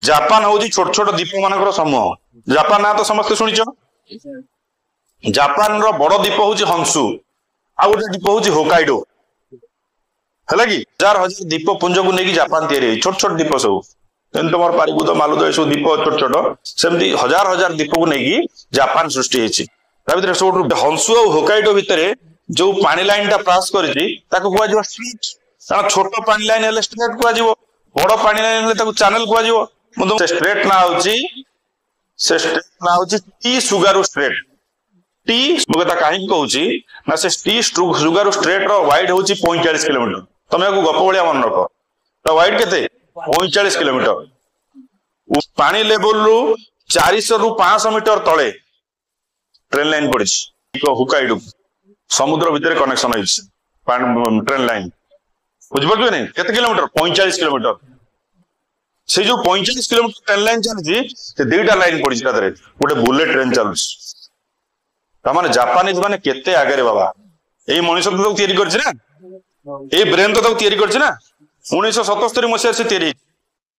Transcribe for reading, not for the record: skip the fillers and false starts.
Japan हूँ छोट छोट द्वीप मान समूह। जापान ना तो समस्ते शुणिच। जापान रो बड़ द्वीप हूँ हंसु, आ गोटे द्वीप हूँ होकाइडो है कि हजार हजार द्वीप पुंज को लेकिन जापान तैयारी छोट छोट द्वीप सब तुम पारिबुद मालुद सब द्वीप छोट छोट सेमती हजार हजार द्वीप को लेकिन जापान सृष्टि होती सब हंसु और होकाइडो भितर जो पानी लाइन टा पास कर स्ट्रेट कारण छोट पानी लाइन है स्ट्रेट कह बड़ पानी लाइन है चैनल कह स्ट्रेट ना हूँ टी सुगारू स्ट्रेट टी मुझे कहीं कहूँ ना से टी सुगारू स्ट्रेट वाइड हूँ 45 किलोमीटर। तुम गप भाया मन रख वाइड के 45 किलोमीटर पानी लेवल रु 400 रु 500 मीटर तले ट्रेन लाइन पड़ी हुकाइडू समुद्र भितर कनेक्शन है ट्रेन लाइन बुझे नहीं केते किलोमीटर 45 किलोमीटर से जो 45 किलोमीटर ट्रेन लाइन चलती दुईटा लाइन पड़ी गोटे बुलेट ट्रेन चलुच ताने जापानीज माने केते आगे बाबा यही मनीष तो तैयारी करछि ना ए ब्रेन तो तैयारी करछि ना 1977 मसीह से तैयारी